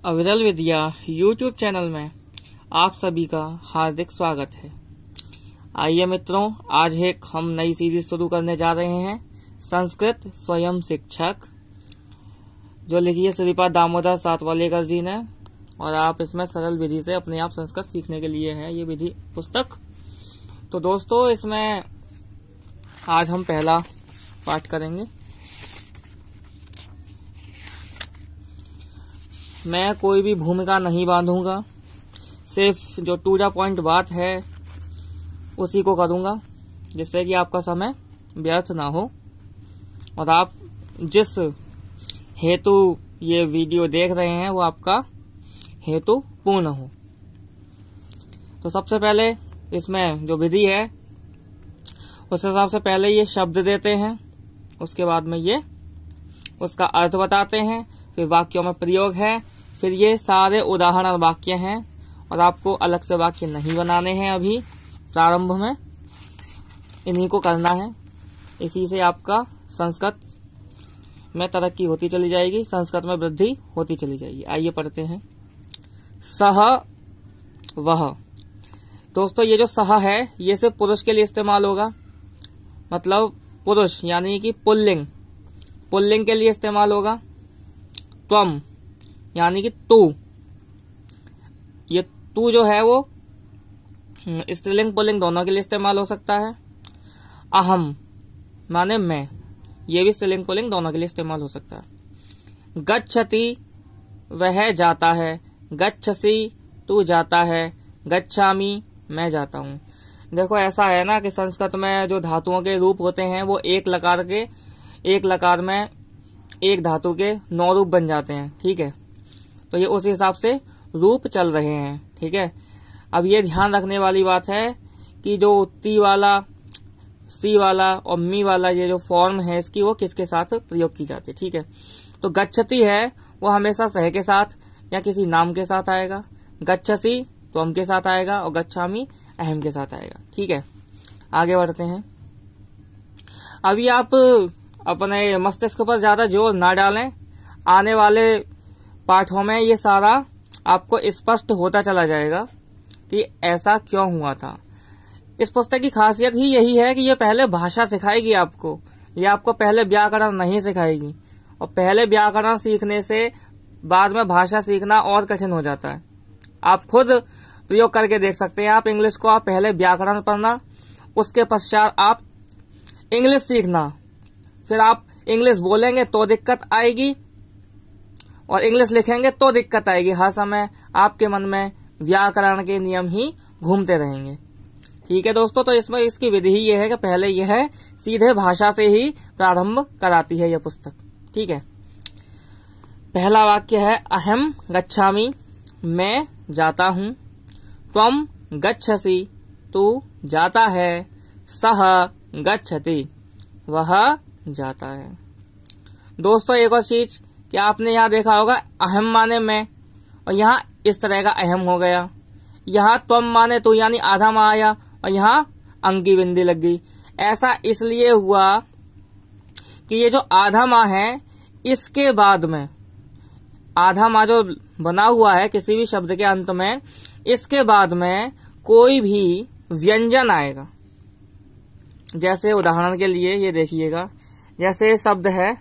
अविरल विद्या YouTube channel में आप सभी का हार्दिक स्वागत है। आइए मित्रों, आज एक हम नई सीरीज शुरू करने जा रहे हैं, संस्कृत स्वयं शिक्षक, जो लिखी है श्रीपाद दामोदर सातवालेकर जी ने, और आप इसमें सरल विधि से अपने आप संस्कृत सीखने के लिए है ये विधि पुस्तक। तो दोस्तों, इसमें आज हम पहला पाठ करेंगे। मैं कोई भी भूमिका नहीं बांधूंगा, सिर्फ जो टू द पॉइंट बात है उसी को करूंगा, जिससे कि आपका समय व्यर्थ ना हो और आप जिस हेतु ये वीडियो देख रहे हैं वो आपका हेतु पूर्ण हो। तो सबसे पहले इसमें जो विधि है उस हिसाब से पहले ये शब्द देते हैं, उसके बाद में ये उसका अर्थ बताते हैं, फिर वाक्यों में प्रयोग है, फिर ये सारे उदाहरण वाक्य हैं और आपको अलग से वाक्य नहीं बनाने हैं। अभी प्रारंभ में इन्हीं को करना है, इसी से आपका संस्कृत में तरक्की होती चली जाएगी, संस्कृत में वृद्धि होती चली जाएगी। आइए पढ़ते हैं। सह वह। दोस्तों, ये जो सह है ये सिर्फ पुरुष के लिए इस्तेमाल होगा, मतलब पुरुष यानी कि पुल्लिंग के लिए इस्तेमाल होगा। त्वम यानी कि तू, ये तू जो है वो स्त्रीलिंग पुल्लिंग दोनों के लिए इस्तेमाल हो सकता है। अहम माने मैं, ये भी स्त्रीलिंग पुल्लिंग दोनों के लिए इस्तेमाल हो सकता है। गच्छति वह जाता है, गच्छसि तू जाता है, गच्छामि मैं जाता हूँ। देखो, ऐसा है ना कि संस्कृत में जो धातुओं के रूप होते हैं वो एक लकार में एक धातु के 9 रूप बन जाते हैं। ठीक है, तो ये उस हिसाब से रूप चल रहे हैं। ठीक है, अब ये ध्यान रखने वाली बात है कि जो ती वाला, सी वाला और मी वाला ये जो फॉर्म है इसकी, वो किसके साथ प्रयोग की जाती है। ठीक है, तो गच्छति है वो हमेशा सह के साथ या किसी नाम के साथ आएगा, गच्छसि त्वम के साथ आएगा और गच्छामि अहम के साथ आएगा। ठीक है, आगे बढ़ते हैं। अभी आप अपने मस्तिष्क पर ज्यादा जोर ना डालें, आने वाले पाठों में ये सारा आपको स्पष्ट होता चला जाएगा कि ऐसा क्यों हुआ था। इस पुस्तक की खासियत ही यही है कि ये पहले भाषा सिखाएगी आपको, ये आपको पहले व्याकरण नहीं सिखाएगी, और पहले व्याकरण सीखने से बाद में भाषा सीखना और कठिन हो जाता है। आप खुद प्रयोग करके देख सकते हैं। आप इंग्लिश को आप पहले व्याकरण पढ़ना, उसके पश्चात आप इंग्लिश सीखना, फिर आप इंग्लिश बोलेंगे तो दिक्कत आएगी और इंग्लिश लिखेंगे तो दिक्कत आएगी। हर समय आपके मन में व्याकरण के नियम ही घूमते रहेंगे। ठीक है दोस्तों, तो इसमें इसकी विधि ही यह है कि पहले यह सीधे भाषा से ही प्रारंभ कराती है यह पुस्तक। ठीक है, पहला वाक्य है अहम गच्छामि, मैं जाता हूं। त्वम गच्छसि तू जाता है, सह गच्छति वह जाता है। दोस्तों, एक और चीज कि आपने यहाँ देखा होगा, अहम माने मैं, और यहाँ इस तरह का अहम हो गया। यहाँ त्वम माने तो यानी आधा माँ आया और यहाँ अंक की बिंदी लग गई। ऐसा इसलिए हुआ कि ये जो आधा माँ है इसके बाद में, आधा माँ जो बना हुआ है किसी भी शब्द के अंत में, इसके बाद में कोई भी व्यंजन आएगा। जैसे उदाहरण के लिए ये देखिएगा, जैसे शब्द है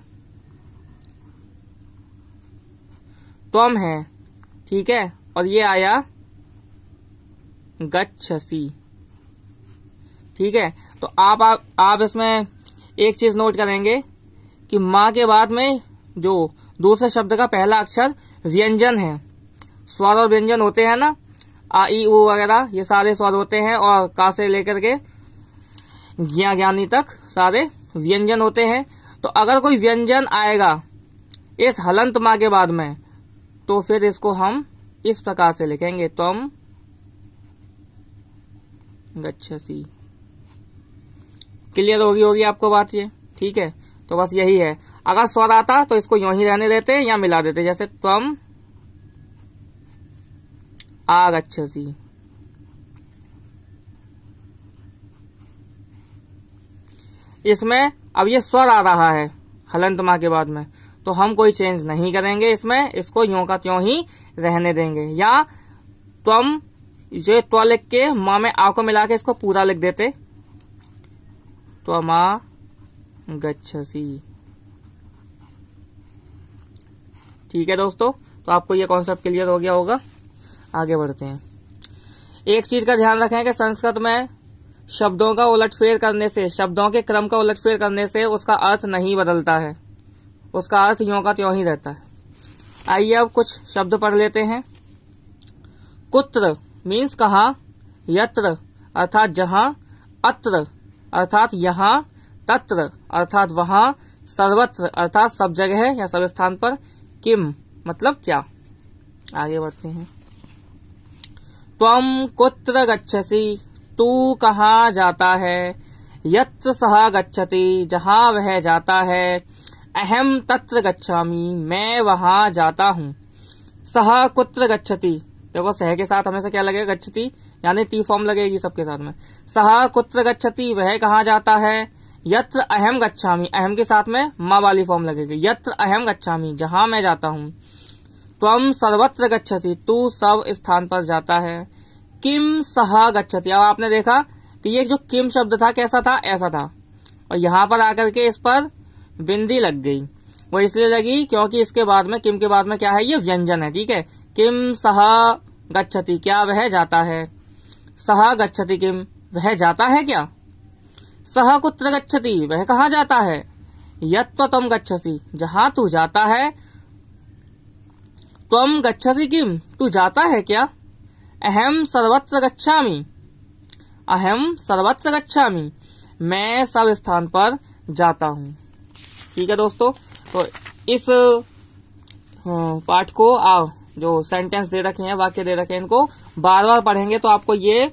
त्वम है, ठीक है, और ये आया गच्छसि। ठीक है, तो आप इसमें एक चीज नोट करेंगे कि माँ के बाद में जो दूसरे शब्द का पहला अक्षर व्यंजन है। स्वर और व्यंजन होते हैं ना, आ ई उ वगैरह, ये सारे स्वर होते हैं, और का से लेकर के ज्ञानी तक सारे व्यंजन होते हैं। तो अगर कोई व्यंजन आएगा इस हलंत माँ के बाद में, तो फिर इसको हम इस प्रकार से लिखेंगे, त्वम गच्छसि। क्लियर होगी आपको बात ये? ठीक है, तो बस यही है। अगर स्वर आता तो इसको यूं ही रहने देते या मिला देते, जैसे त्वम आगच्छसि। इसमें अब ये स्वर आ रहा है हलंत माँ के बाद में, तो हम कोई चेंज नहीं करेंगे इसमें, इसको यों का त्यों ही रहने देंगे। या त्वम जो त्व लिख के माँ में आ को मिला के इसको पूरा लिख देते, त्वमा गच्छसि। ठीक है दोस्तों, तो आपको ये कॉन्सेप्ट क्लियर हो गया होगा। आगे बढ़ते हैं। एक चीज का ध्यान रखें कि संस्कृत में शब्दों का उलटफेर करने से, शब्दों के क्रम का उलटफेर करने से उसका अर्थ नहीं बदलता है, उसका अर्थ यों का त्यों ही रहता है। आइए अब कुछ शब्द पढ़ लेते हैं। कुत्र मीन्स कहाँ, यत्र अर्थात जहां, अत्र अर्थात यहाँ, तत्र अर्थात वहां, सर्वत्र अर्थात सब जगह या सब स्थान पर, किम मतलब क्या। आगे बढ़ते हैं। त्वम कुत्र गच्छसि, तू कहाँ जाता है, यत्र सः गच्छति जहां वह जाता है, अहम तत्र गच्छामि मैं वहां जाता हूँ, सः कुत्र गच्छति, देखो सह के साथ हमेशा क्या लगेगा, गच्छति, यानी टी फॉर्म लगेगी सबके साथ में। सः कुत्र गच्छति वह कहाँ जाता है, यत्र अहम गच्छामि अहम के साथ में माँ वाली फॉर्म लगेगी, यत्र अहम गच्छामि जहां मैं जाता हूँ। त्वम सर्वत्र गच्छति तू सब स्थान पर जाता है, किम सः गच्छति। अब आपने देखा कि ये जो किम शब्द था कैसा था, ऐसा था, और यहाँ पर आकर के इस पर बिंदी लग गई। वो इसलिए लगी क्योंकि इसके बाद में, किम के बाद में क्या है, ये व्यंजन है। ठीक है, किम सः गच्छति क्या वह जाता है, सः गच्छति किम वह जाता है क्या, सः कुत्र गच्छति वह कहाँ जाता है, यत्र त्वम गच्छसि जहां तू जाता है, त्वम गच्छसि किम तू जाता है क्या, अहम सर्वत्र गच्छामि अहम सर्वत्र गच्छामि मैं सब स्थान पर जाता हूँ। ठीक है दोस्तों, तो इस पाठ को जो सेंटेंस दे रखे हैं, वाक्य दे रखे हैं, इनको बार बार पढ़ेंगे तो आपको ये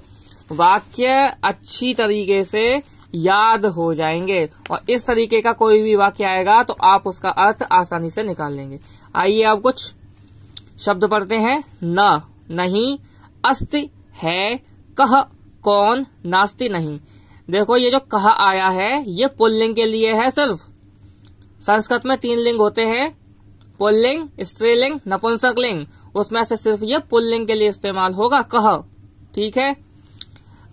वाक्य अच्छी तरीके से याद हो जाएंगे, और इस तरीके का कोई भी वाक्य आएगा तो आप उसका अर्थ आसानी से निकाल लेंगे। आइए अब कुछ शब्द पढ़ते हैं। न नहीं, अस्ति है, कह कौन, नास्ति नहीं। देखो ये जो कह आया है ये पुल्लिंग के लिए है सिर्फ। संस्कृत में 3 लिंग होते हैं, पुल्लिंग, स्त्रीलिंग, नपुंसकलिंग, उसमें से सिर्फ ये पुल्लिंग के लिए इस्तेमाल होगा कह। ठीक है,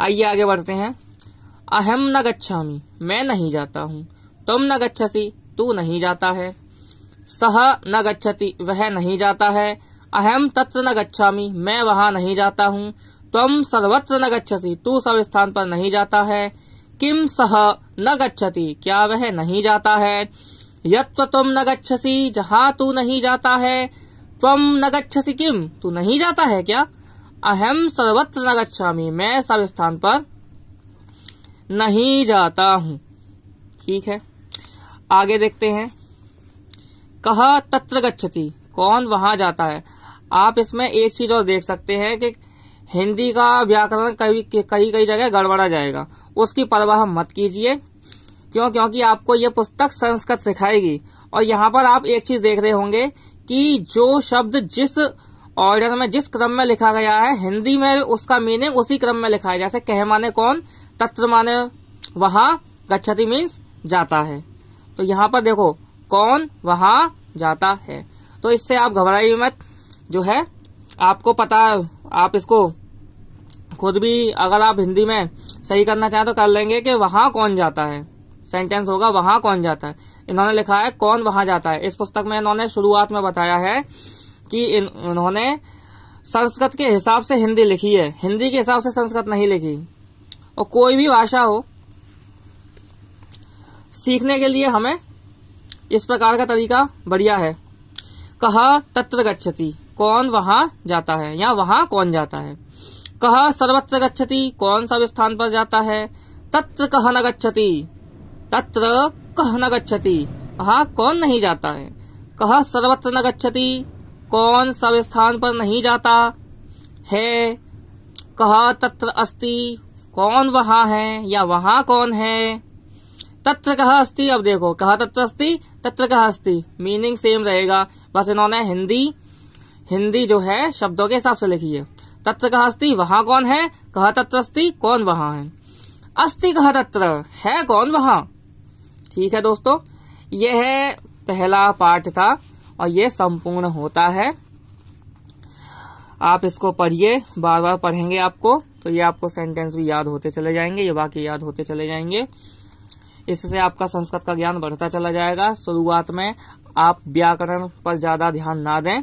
आइए आगे बढ़ते हैं। अहम न गच्छामि मैं नहीं जाता हूँ, तुम न गच्छसि तू नहीं जाता है, सह न गच्छति वह नहीं जाता है, अहम तत्र न गच्छामि मैं वहां नहीं जाता हूँ, त्वम सर्वत्र न गच्छसि तू सब स्थान पर नहीं जाता है, किम सह न गच्छति क्या वह नहीं जाता है, यत्र त्वम न गच्छसि जहां तू नहीं जाता है, त्वम न गच्छसि किम तू नहीं जाता है क्या, अहम सर्वत्र न गच्छामि मैं सब स्थान पर नहीं जाता हूँ। ठीक है, आगे देखते हैं। कह तत्र गच्छति कौन वहां जाता है। आप इसमें एक चीज और देख सकते हैं कि हिंदी का व्याकरण कई जगह गड़बड़ा जाएगा, उसकी परवाह मत कीजिए। क्योंकि आपको ये पुस्तक संस्कृत सिखाएगी, और यहाँ पर आप एक चीज देख रहे होंगे कि जो शब्द जिस ऑर्डर में, जिस क्रम में लिखा गया है, हिंदी में उसका मीनिंग उसी क्रम में लिखा है। जैसे कह माने कौन, तत्र माने वहां, गच्छति मीन्स जाता है। तो यहाँ पर देखो कौन वहां जाता है, तो इससे आप घबराइए मत। जो है आपको पता, आप इसको खुद भी अगर आप हिंदी में सही करना चाहें तो कर लेंगे कि वहां कौन जाता है। सेंटेंस होगा वहां कौन जाता है। इन्होंने लिखा है कौन वहां जाता है। इस पुस्तक में इन्होंने शुरुआत में बताया है कि इन्होंने संस्कृत के हिसाब से हिंदी लिखी है, हिंदी के हिसाब से संस्कृत नहीं लिखी। और कोई भी भाषा हो, सीखने के लिए हमें इस प्रकार का तरीका बढ़िया है। कहा तत्र गच्छति कौन वहां जाता है, या वहां कौन जाता है। कहा सर्वत्र गच्छति कौन सब स्थान पर जाता है। तत्र कह न गच्छति तत्र कह न गच्छति वहां कौन नहीं जाता है। कह सर्वत्र न गच्छति कौन सब स्थान पर नहीं जाता है। कह तत्र अस्ति कौन वहां है, या वहां कौन है। तत्र कह अस्ति, अब देखो कह तत्र अस्ति, तत्र कह अस्ति, मीनिंग सेम रहेगा, बस इन्होंने हिंदी जो है शब्दों के हिसाब से लिखी है। तत्र कह अस्ति वहां कौन है, कह तत्र अस्ति कौन वहां है। अस्ति कह तत्र है कौन वहां। ठीक है दोस्तों, यह है पहला पाठ था और ये संपूर्ण होता है। आप इसको पढ़िए, बार बार पढ़ेंगे आपको तो ये आपको सेंटेंस भी याद होते चले जाएंगे, ये वाक्य याद होते चले जाएंगे। इससे आपका संस्कृत का ज्ञान बढ़ता चला जाएगा। शुरुआत में आप व्याकरण पर ज्यादा ध्यान ना दें,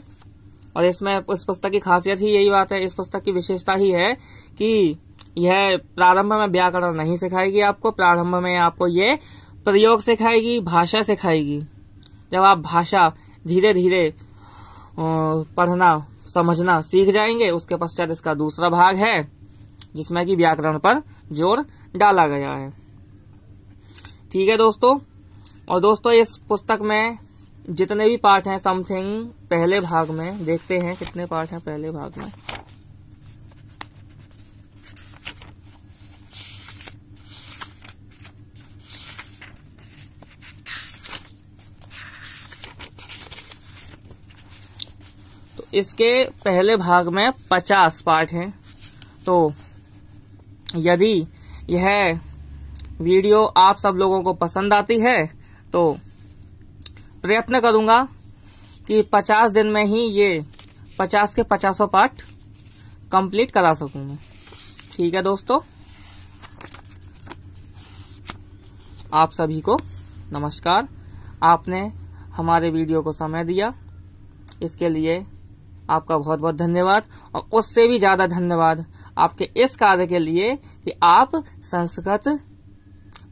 और इसमें इस पुस्तक की खासियत ही यही बात है, इस पुस्तक की विशेषता ही है कि यह प्रारंभ में व्याकरण नहीं सिखाएगी आपको। प्रारंभ में आपको ये प्रयोग सिखाएगी, भाषा सिखाएगी। जब आप भाषा धीरे धीरे पढ़ना समझना सीख जाएंगे, उसके पश्चात इसका दूसरा भाग है जिसमें कि व्याकरण पर जोर डाला गया है। ठीक है दोस्तों। और दोस्तों इस पुस्तक में जितने भी पाठ हैं समथिंग पहले भाग में देखते हैं कितने पाठ हैं पहले भाग में। तो इसके पहले भाग में 50 पाठ हैं। तो यदि यह वीडियो आप सब लोगों को पसंद आती है तो प्रयत्न करूंगा कि 50 दिन में ही ये 50 के 50 पाठ कंप्लीट करा सकूं मैं। ठीक है दोस्तों, आप सभी को नमस्कार। आपने हमारे वीडियो को समय दिया, इसके लिए आपका बहुत बहुत धन्यवाद। और उससे भी ज्यादा धन्यवाद आपके इस कार्य के लिए कि आप संस्कृत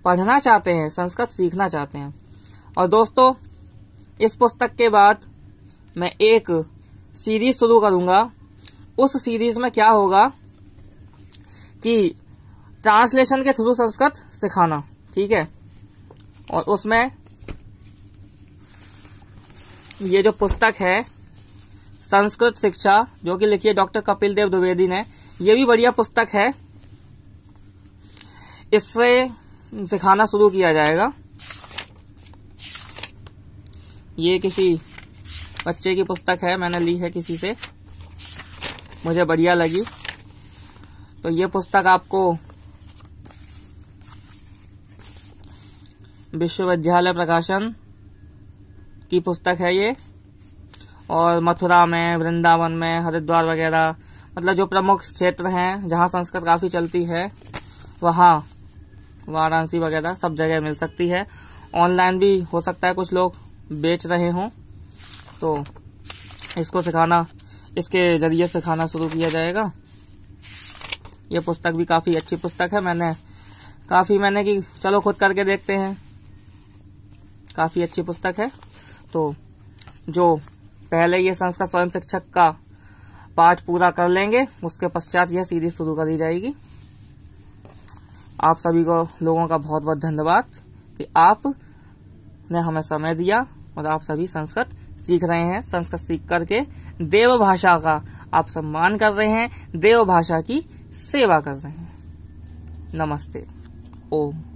पढ़ना चाहते हैं, संस्कृत सीखना चाहते हैं। और दोस्तों इस पुस्तक के बाद मैं एक सीरीज शुरू करूंगा। उस सीरीज में क्या होगा कि ट्रांसलेशन के थ्रू संस्कृत सिखाना। ठीक है। और उसमें ये जो पुस्तक है संस्कृत शिक्षा, जो कि लिखी है डॉक्टर कपिल देव द्विवेदी ने, ये भी बढ़िया पुस्तक है। इससे सिखाना शुरू किया जाएगा। ये किसी बच्चे की पुस्तक है, मैंने ली है किसी से, मुझे बढ़िया लगी। तो ये पुस्तक आपको विश्वविद्यालय प्रकाशन की पुस्तक है ये। और मथुरा में, वृंदावन में, हरिद्वार वगैरह, मतलब जो प्रमुख क्षेत्र हैं जहां संस्कृत काफी चलती है, वहां वाराणसी वगैरह सब जगह मिल सकती है। ऑनलाइन भी हो सकता है कुछ लोग बेच रहे हों, तो इसको सिखाना, इसके जरिए सिखाना शुरू किया जाएगा। ये पुस्तक भी काफी अच्छी पुस्तक है। मैंने कि चलो खुद करके देखते हैं, काफी अच्छी पुस्तक है। तो जो पहले ये संस्कृत स्वयं शिक्षक का पाठ पूरा कर लेंगे, उसके पश्चात यह सीरीज शुरू करी जाएगी। आप सभी को लोगों का बहुत बहुत धन्यवाद कि आपने हमें समय दिया और आप सभी संस्कृत सीख रहे हैं। संस्कृत सीख करके देव भाषा का आप सम्मान कर रहे हैं, देव भाषा की सेवा कर रहे हैं। नमस्ते। ओम।